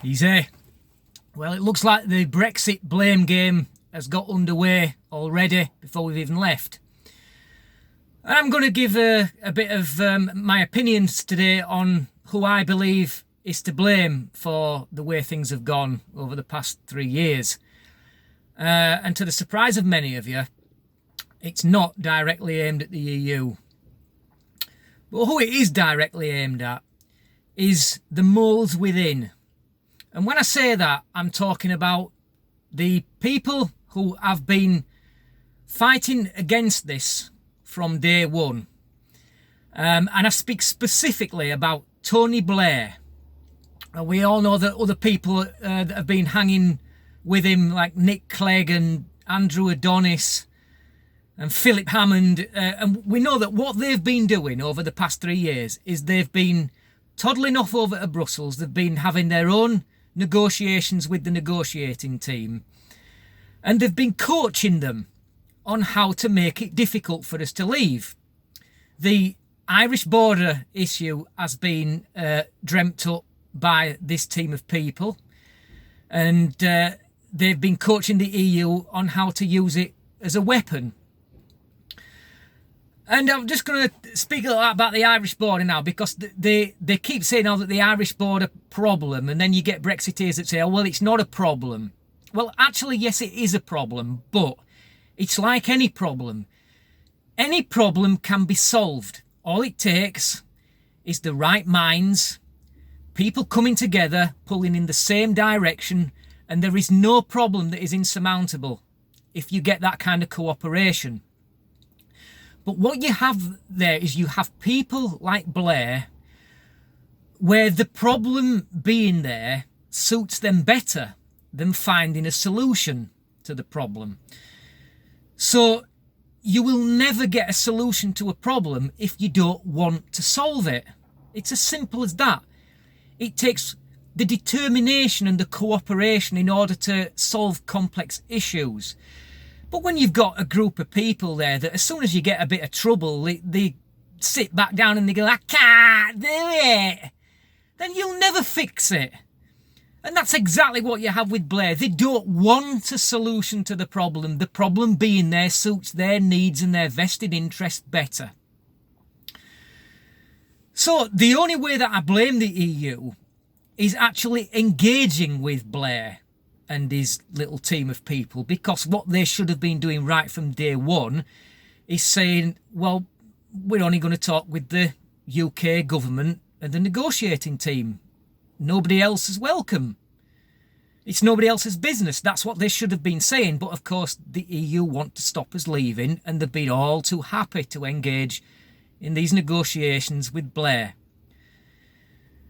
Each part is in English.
Easy. Well, it looks like the Brexit blame game has got underway already before we've even left. And I'm going to give a bit of my opinions today on who I believe is to blame for the way things have gone over the past 3 years. And to the surprise of many of you, it's not directly aimed at the EU. But who it is directly aimed at is the moles within. And when I say that, I'm talking about the people who have been fighting against this from day one. And I speak specifically about Tony Blair. And we all know that other people that have been hanging with him, like Nick Clegg and Andrew Adonis and Philip Hammond. And we know that what they've been doing over the past 3 years is they've been toddling off over to Brussels. They've been having their own negotiations with the negotiating team. And they've been coaching them on how to make it difficult for us to leave. The Irish border issue has been dreamt up by this team of people. And they've been coaching the EU on how to use it as a weapon. And I'm just going to speak a little about the Irish border now, because they keep saying that the Irish border problem, and then you get Brexiteers that say, oh, well, it's not a problem. Well, actually, yes, it is a problem, but it's like any problem. Any problem can be solved. All it takes is the right minds, people coming together, pulling in the same direction, and there is no problem that is insurmountable if you get that kind of cooperation. But what you have there is you have people like Blair, where the problem being there suits them better than finding a solution to the problem. So you will never get a solution to a problem if you don't want to solve it. It's as simple as that. It takes the determination and the cooperation in order to solve complex issues. But when you've got a group of people there that as soon as you get a bit of trouble, they sit back down and they go, I can't do it, then you'll never fix it. And that's exactly what you have with Blair. They don't want a solution to the problem being there suits their needs and their vested interest better. So the only way that I blame the EU is actually engaging with Blair and his little team of people, because what they should have been doing right from day one is saying, well, we're only going to talk with the UK government and the negotiating team. Nobody else is welcome. It's nobody else's business. That's what they should have been saying. But of course, the EU want to stop us leaving, and they've been all too happy to engage in these negotiations with Blair.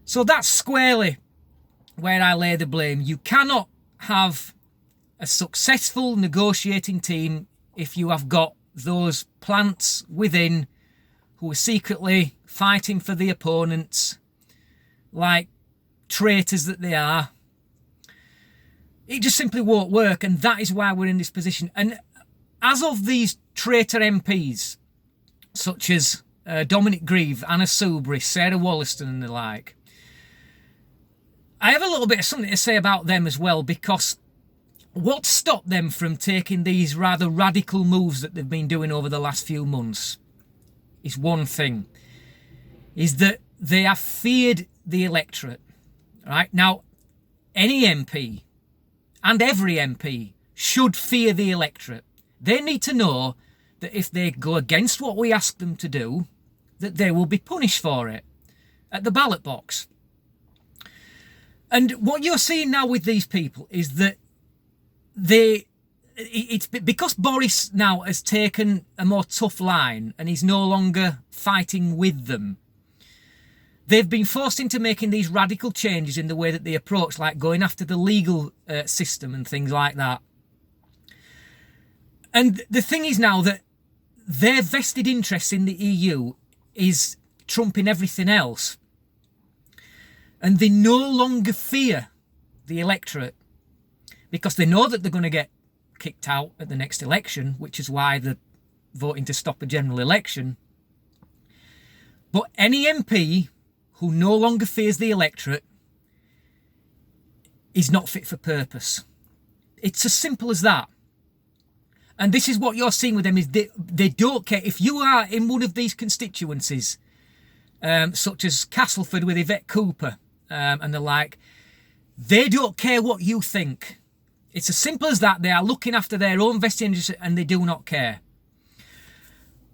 So that's squarely where I lay the blame. You cannot have a successful negotiating team if you have got those plants within who are secretly fighting for the opponents like traitors that they are. It just simply won't work, and that is why we're in this position. And as of these traitor MPs, such as Dominic Grieve, Anna Soubry, Sarah Wollaston and the like, I have a little bit of something to say about them as well, because what stopped them from taking these rather radical moves that they've been doing over the last few months is one thing, is that they have feared the electorate. Right? Now, any MP and every MP should fear the electorate. They need to know that if they go against what we ask them to do, that they will be punished for it at the ballot box. And what you're seeing now with these people is that it's because Boris now has taken a more tough line and he's no longer fighting with them. They've been forced into making these radical changes in the way that they approach, like going after the legal system and things like that. And the thing is now that their vested interest in the EU is trumping everything else. And they no longer fear the electorate because they know that they're going to get kicked out at the next election, which is why they're voting to stop a general election. But any MP who no longer fears the electorate is not fit for purpose. It's as simple as that. And this is what you're seeing with them, is they don't care. If you are in one of these constituencies, such as Castleford with Yvette Cooper and the like, they don't care what you think. It's as simple as that. They are looking after their own vested interests and they do not care.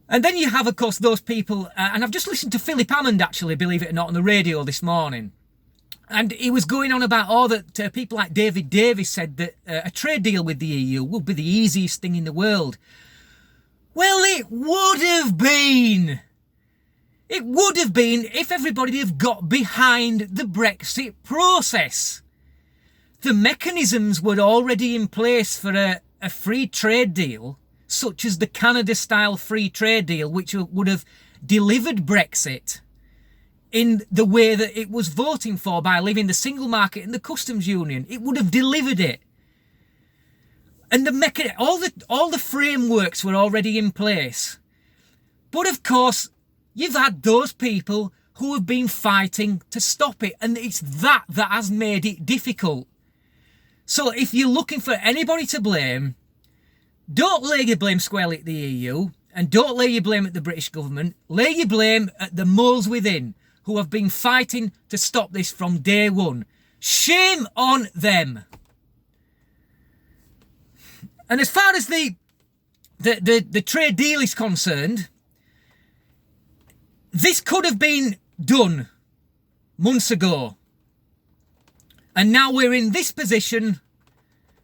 And then you have, of course, those people, and I've just listened to Philip Hammond, actually, believe it or not, on the radio this morning. And he was going on about that people like David Davis said that a trade deal with the EU would be the easiest thing in the world. Well, it would have been. It would have been if everybody had got behind the Brexit process. The mechanisms were already in place for a free trade deal, such as the Canada-style free trade deal, which would have delivered Brexit in the way that it was voting for by leaving the single market and the customs union. It would have delivered it. And all the frameworks were already in place. But of course, you've had those people who have been fighting to stop it, and it's that has made it difficult. So if you're looking for anybody to blame, don't lay your blame squarely at the EU, and don't lay your blame at the British government. Lay your blame at the moles within, who have been fighting to stop this from day one. Shame on them. And as far as the trade deal is concerned, this could have been done months ago. And now we're in this position,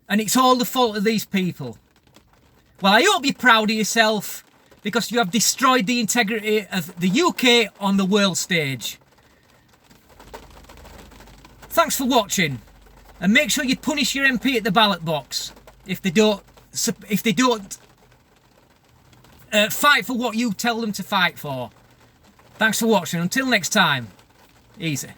and it's all the fault of these people. Well, I hope you're proud of yourself, because you have destroyed the integrity of the UK on the world stage. Thanks for watching, and make sure you punish your MP at the ballot box if they don't fight for what you tell them to fight for. Thanks for watching. Until next time, easy.